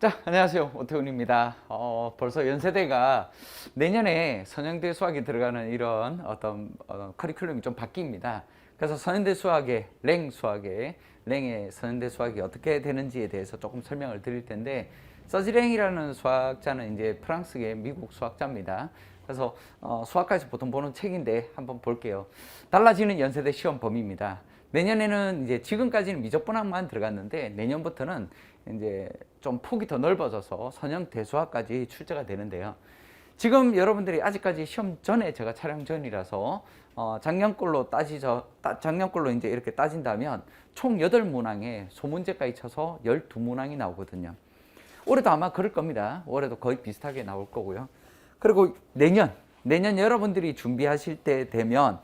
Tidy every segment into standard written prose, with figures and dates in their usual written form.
자, 안녕하세요. 오태훈입니다. 벌써 연세대가 내년에 선형대 수학이 들어가는 이런 어떤 커리큘럼이 좀 바뀝니다. 그래서 선형대 수학의 랭의 선형대 수학이 어떻게 되는지에 대해서 조금 설명을 드릴 텐데, 서지랭이라는 수학자는 이제 프랑스계 미국 수학자입니다. 그래서 수학과에서 보통 보는 책인데 한번 볼게요. 달라지는 연세대 시험 범위입니다. 내년에는 이제 지금까지는 미적분학만 들어갔는데 내년부터는 이제 좀 폭이 더 넓어져서 선형 대수학까지 출제가 되는데요. 지금 여러분들이 아직까지 시험 전에 제가 촬영 전이라서 작년 걸로 이제 이렇게 따진다면 총 8문항에 소문제까지 쳐서 12문항이 나오거든요. 올해도 아마 그럴 겁니다. 올해도 거의 비슷하게 나올 거고요. 그리고 내년 여러분들이 준비하실 때 되면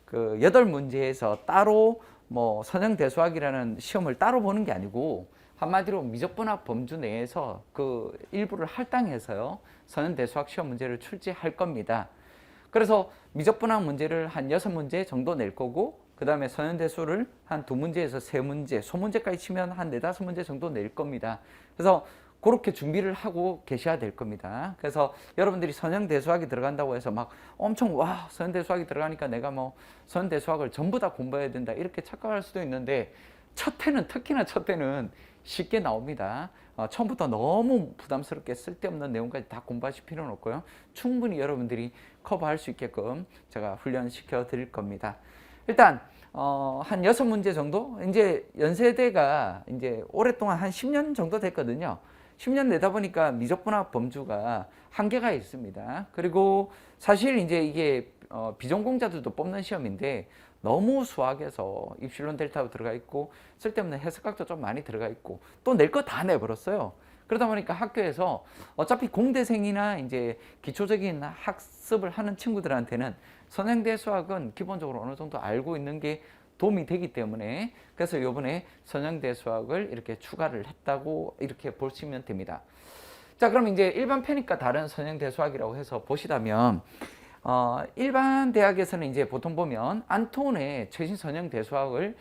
그 8문제에서 따로 뭐 선형대수학이라는 시험을 따로 보는 게 아니고 한마디로 미적분학 범주 내에서 그 일부를 할당해서요 선형대수학 시험 문제를 출제할 겁니다. 그래서 미적분학 문제를 한 6문제 정도 낼 거고, 그 다음에 선형대수를 한 2문제에서 3문제, 소문제까지 치면 한 4, 5문제 정도 낼 겁니다. 그래서 그렇게 준비를 하고 계셔야 될 겁니다. 그래서 여러분들이 선형대수학이 들어간다고 해서 막 엄청 선형대수학이 들어가니까 내가 뭐 선형대수학을 전부 다 공부해야 된다 이렇게 착각할 수도 있는데, 특히나 첫 해는 쉽게 나옵니다. 처음부터 너무 부담스럽게 쓸데없는 내용까지 다 공부하실 필요는 없고요. 충분히 여러분들이 커버할 수 있게끔 제가 훈련시켜 드릴 겁니다. 일단 한 6문제 정도? 이제 연세대가 이제 오랫동안 한 10년 정도 됐거든요. 10년 내다 보니까 미적분학 범주가 한계가 있습니다. 그리고 사실 이제 이게 비전공자들도 뽑는 시험인데 너무 수학에서 입실론 델타도 들어가 있고 쓸데없는 해석학도 좀 많이 들어가 있고 또 낼 거 다 내버렸어요. 그러다 보니까 학교에서 어차피 공대생이나 이제 기초적인 학습을 하는 친구들한테는 선형대 수학은 기본적으로 어느 정도 알고 있는 게 도움이 되기 때문에, 그래서 이번에 선형대 수학을 이렇게 추가를 했다고 이렇게 보시면 됩니다. 자, 그럼 이제 일반 편입과 다른 선형대 수학이라고 해서 보시다면 일반 대학에서는 이제 보통 보면 안톤의 최신 선형 대수학을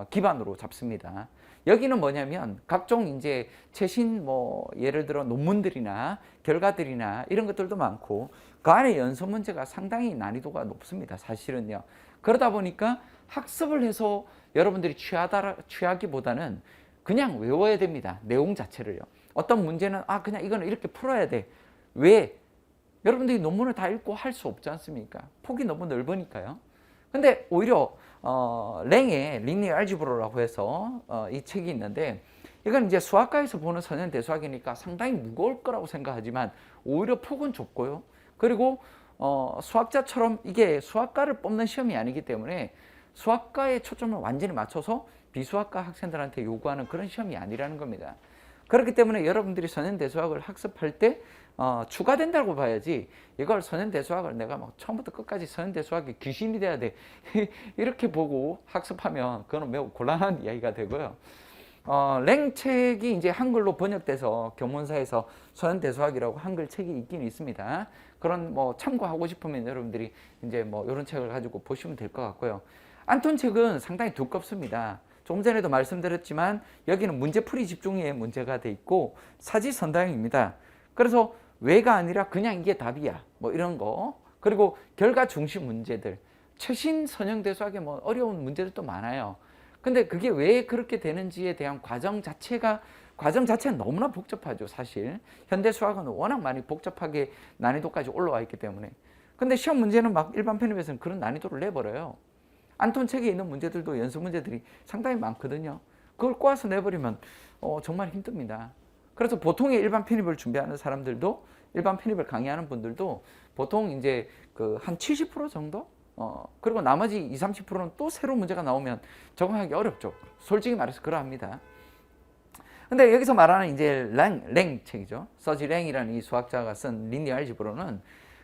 기반으로 잡습니다. 여기는 뭐냐면 각종 이제 최신 뭐 예를 들어 논문들이나 결과들이나 이런 것들도 많고 그 안에 연서 문제가 상당히 난이도가 높습니다. 사실은요. 그러다 보니까 학습을 해서 여러분들이 취하기보다는 그냥 외워야 됩니다. 내용 자체를요. 어떤 문제는 그냥 이거는 이렇게 풀어야 돼. 왜? 여러분들이 논문을 다 읽고 할 수 없지 않습니까? 폭이 너무 넓으니까요. 근데 오히려 랭의 리니어 알지브라라고 해서 이 책이 있는데, 이건 이제 수학과에서 보는 선형대수학이니까 상당히 무거울 거라고 생각하지만 오히려 폭은 좁고요. 그리고 수학자처럼 이게 수학과를 뽑는 시험이 아니기 때문에 수학과의 초점을 완전히 맞춰서 비수학과 학생들한테 요구하는 그런 시험이 아니라는 겁니다. 그렇기 때문에 여러분들이 선형대수학을 학습할 때 추가된다고 봐야지, 이걸 선형대수학을 내가 막 처음부터 끝까지 선형대수학이 귀신이 돼야 돼 이렇게 보고 학습하면 그거는 매우 곤란한 이야기가 되고요. 랭 책이 이제 한글로 번역돼서 교문사에서 선형대수학이라고 한글 책이 있긴 있습니다. 그런 뭐 참고하고 싶으면 여러분들이 이제 뭐 이런 책을 가지고 보시면 될 것 같고요. 안톤 책은 상당히 두껍습니다. 조금 전에도 말씀드렸지만 여기는 문제풀이 집중의 문제가 돼 있고 사지선다형입니다. 그래서 왜가 아니라 그냥 이게 답이야 뭐 이런 거, 그리고 결과 중심 문제들, 최신 선형대수학에 뭐 어려운 문제들도 많아요. 근데 그게 왜 그렇게 되는지에 대한 과정 자체가 너무나 복잡하죠. 사실 현대 수학은 워낙 많이 복잡하게 난이도까지 올라와 있기 때문에. 근데 시험 문제는 막 일반 편입에서는 그런 난이도를 내버려요. 안톤 책에 있는 문제들도 연습 문제들이 상당히 많거든요. 그걸 꼬아서 내버리면 정말 힘듭니다. 그래서 보통의 일반 편입을 준비하는 사람들도, 일반 편입을 강의하는 분들도 보통 이제 그 한 70% 정도? 그리고 나머지 20, 30%는 또 새로운 문제가 나오면 적응하기 어렵죠. 솔직히 말해서 그러합니다. 근데 여기서 말하는 이제 랭 책이죠. 서지 랭이라는 이 수학자가 쓴 리니어 알지브로는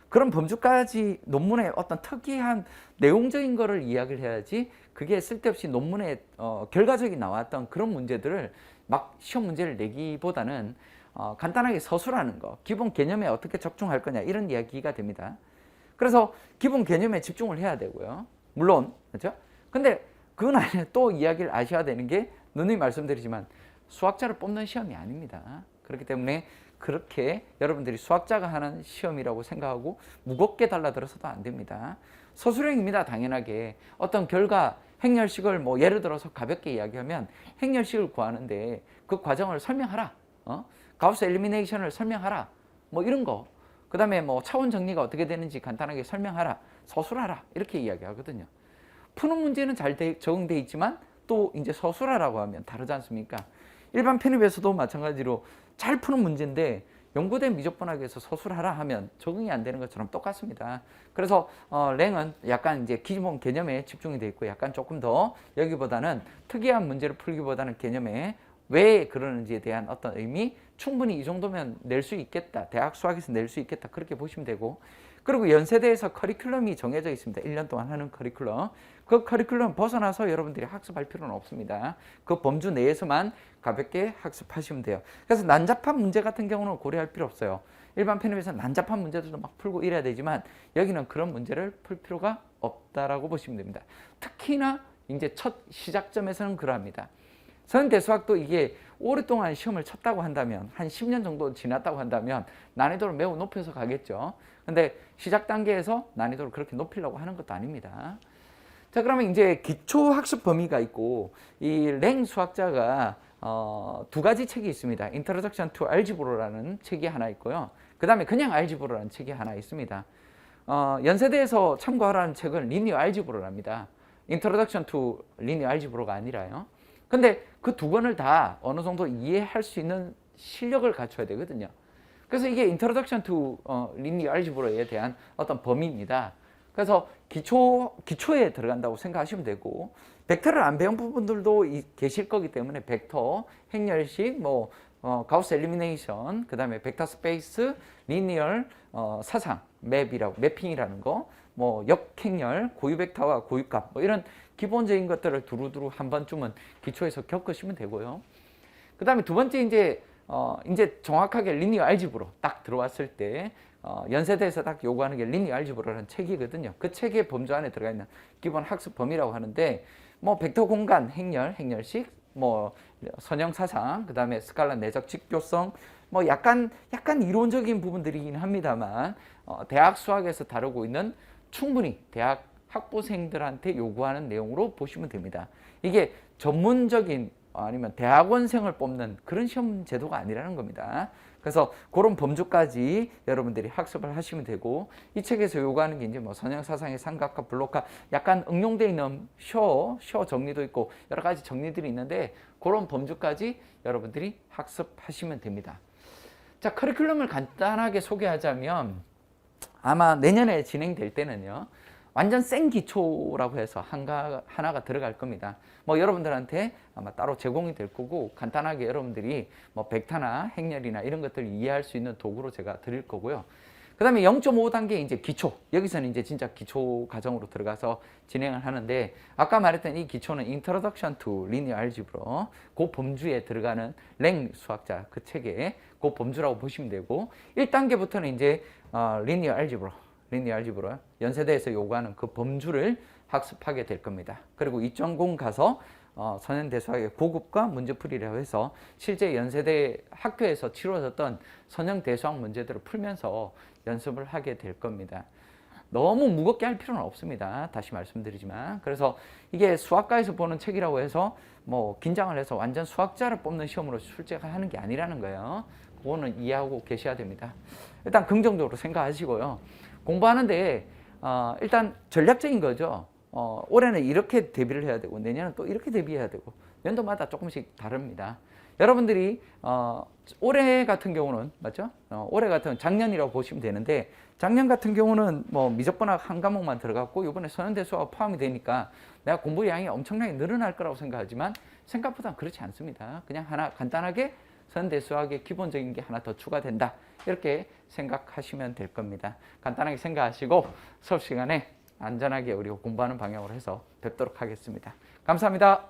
그런 범주까지 논문의 어떤 특이한 내용적인 거를 이야기를 해야지, 그게 쓸데없이 논문에 결과적이 나왔던 그런 문제들을 막 시험 문제를 내기보다는 간단하게 서술하는 거, 기본 개념에 어떻게 적중할 거냐 이런 이야기가 됩니다. 그래서 기본 개념에 집중을 해야 되고요. 물론 그렇죠? 근데 그건 아니라 또 이야기를 아셔야 되는 게, 누누이 말씀드리지만 수학자를 뽑는 시험이 아닙니다. 그렇기 때문에 그렇게 여러분들이 수학자가 하는 시험이라고 생각하고 무겁게 달라들어서도 안 됩니다. 서술형입니다. 당연하게 어떤 결과 행렬식을 뭐 예를 들어서 가볍게 이야기하면 행렬식을 구하는데 그 과정을 설명하라. 가우스 엘리미네이션을 설명하라. 뭐 이런 거. 그 다음에 뭐 차원 정리가 어떻게 되는지 간단하게 설명하라. 서술하라. 이렇게 이야기하거든요. 푸는 문제는 잘 적응되어 있지만 또 이제 서술하라고 하면 다르지 않습니까? 일반 편입에서도 마찬가지로 잘 푸는 문제인데 연구된 미적분학에서 서술하라 하면 적응이 안 되는 것처럼 똑같습니다. 그래서 랭은 약간 이제 기본 개념에 집중이 되어 있고 약간 조금 더 여기보다는 특이한 문제를 풀기보다는 개념에 왜 그러는지에 대한 어떤 의미, 충분히 이 정도면 낼 수 있겠다. 대학 수학에서 낼 수 있겠다. 그렇게 보시면 되고, 그리고 연세대에서 커리큘럼이 정해져 있습니다. 1년 동안 하는 커리큘럼. 그 커리큘럼 벗어나서 여러분들이 학습할 필요는 없습니다. 그 범주 내에서만 가볍게 학습하시면 돼요. 그래서 난잡한 문제 같은 경우는 고려할 필요 없어요. 일반 편입에서 난잡한 문제들도 막 풀고 이래야 되지만 여기는 그런 문제를 풀 필요가 없다라고 보시면 됩니다. 특히나 이제 첫 시작점에서는 그러합니다. 서현대수학도 이게 오랫동안 시험을 쳤다고 한다면 한 10년 정도 지났다고 한다면 난이도를 매우 높여서 가겠죠. 근데 시작 단계에서 난이도를 그렇게 높이려고 하는 것도 아닙니다. 자, 그러면 이제 기초 학습 범위가 있고 이 랭 수학자가 두 가지 책이 있습니다. Introduction to Algebra라는 책이 하나 있고요. 그 다음에 그냥 알지브라라는 책이 하나 있습니다. 연세대에서 참고하라는 책은 리니어 알지브라랍니다. Introduction to Linear Algebra가 아니라요. 근데 그 두 권을 다 어느 정도 이해할 수 있는 실력을 갖춰야 되거든요. 그래서 이게 Introduction to Linear Algebra에 대한 어떤 범위입니다. 그래서 기초에 들어간다고 생각하시면 되고, 벡터를 안 배운 부분들도 계실 거기 때문에 벡터, 행렬식, 뭐 가우스 엘리미네이션, 그 다음에 벡터 스페이스, 리니얼 사상, 매핑이라는 거, 뭐 역행렬, 고유 벡터와 고유값, 뭐 이런 기본적인 것들을 두루두루 한 번쯤은 기초에서 겪으시면 되고요. 그 다음에 두 번째 이제 정확하게 리니어 알지브로 딱 들어왔을 때 연세대에서 딱 요구하는 게 리니어 알지브라는 책이거든요. 그 책의 범주 안에 들어가 있는 기본 학습 범위라고 하는데, 뭐 벡터 공간, 행렬식, 뭐 선형 사상, 그 다음에 스칼라 내적 직교성, 뭐 약간 이론적인 부분들이긴 합니다만 대학 수학에서 다루고 있는 충분히 대학 학부생들한테 요구하는 내용으로 보시면 됩니다. 이게 전문적인 아니면 대학원생을 뽑는 그런 시험 제도가 아니라는 겁니다. 그래서 그런 범주까지 여러분들이 학습을 하시면 되고, 이 책에서 요구하는 게 이제 뭐 선형사상의 삼각화, 블록화, 약간 응용되어 있는 쇼 정리도 있고 여러 가지 정리들이 있는데 그런 범주까지 여러분들이 학습하시면 됩니다. 자, 커리큘럼을 간단하게 소개하자면 아마 내년에 진행될 때는요, 완전 생 기초라고 해서 하나가 들어갈 겁니다. 뭐 여러분들한테 아마 따로 제공이 될 거고, 간단하게 여러분들이 뭐 벡터나 행렬이나 이런 것들을 이해할 수 있는 도구로 제가 드릴 거고요. 그 다음에 0.5단계 이제 기초, 여기서는 이제 진짜 기초 과정으로 들어가서 진행을 하는데, 아까 말했던 이 기초는 Introduction to Linear Algebra, 그 범주에 들어가는 랭 수학자 그 책의 그 범주라고 보시면 되고, 1단계부터는 이제 Linear Algebra, 연세대에서 요구하는 그 범주를 학습하게 될 겁니다. 그리고 2.0 가서 서현대 수학의 고급과 문제풀이라고 해서 실제 연세대 학교에서 치러졌던 선형대 수학 문제들을 풀면서 연습을 하게 될 겁니다. 너무 무겁게 할 필요는 없습니다. 다시 말씀드리지만. 그래서 이게 수학과에서 보는 책이라고 해서 뭐 긴장을 해서 완전 수학자를 뽑는 시험으로 출제하는 게 아니라는 거예요. 그거는 이해하고 계셔야 됩니다. 일단 긍정적으로 생각하시고요. 공부하는데 일단 전략적인 거죠. 올해는 이렇게 대비를 해야 되고 내년은 또 이렇게 대비해야 되고 연도마다 조금씩 다릅니다. 여러분들이 올해 같은 경우는 맞죠? 올해 같은 작년이라고 보시면 되는데, 작년 같은 경우는 뭐 미적분학 한 과목만 들어갔고 이번에 서현대 수학 포함이 되니까 내가 공부 양이 엄청나게 늘어날 거라고 생각하지만 생각보다 그렇지 않습니다. 그냥 하나 간단하게 서현대 수학의 기본적인 게 하나 더 추가된다, 이렇게 생각하시면 될 겁니다. 간단하게 생각하시고 수업 시간에 안전하게 우리가 공부하는 방향으로 해서 뵙도록 하겠습니다. 감사합니다.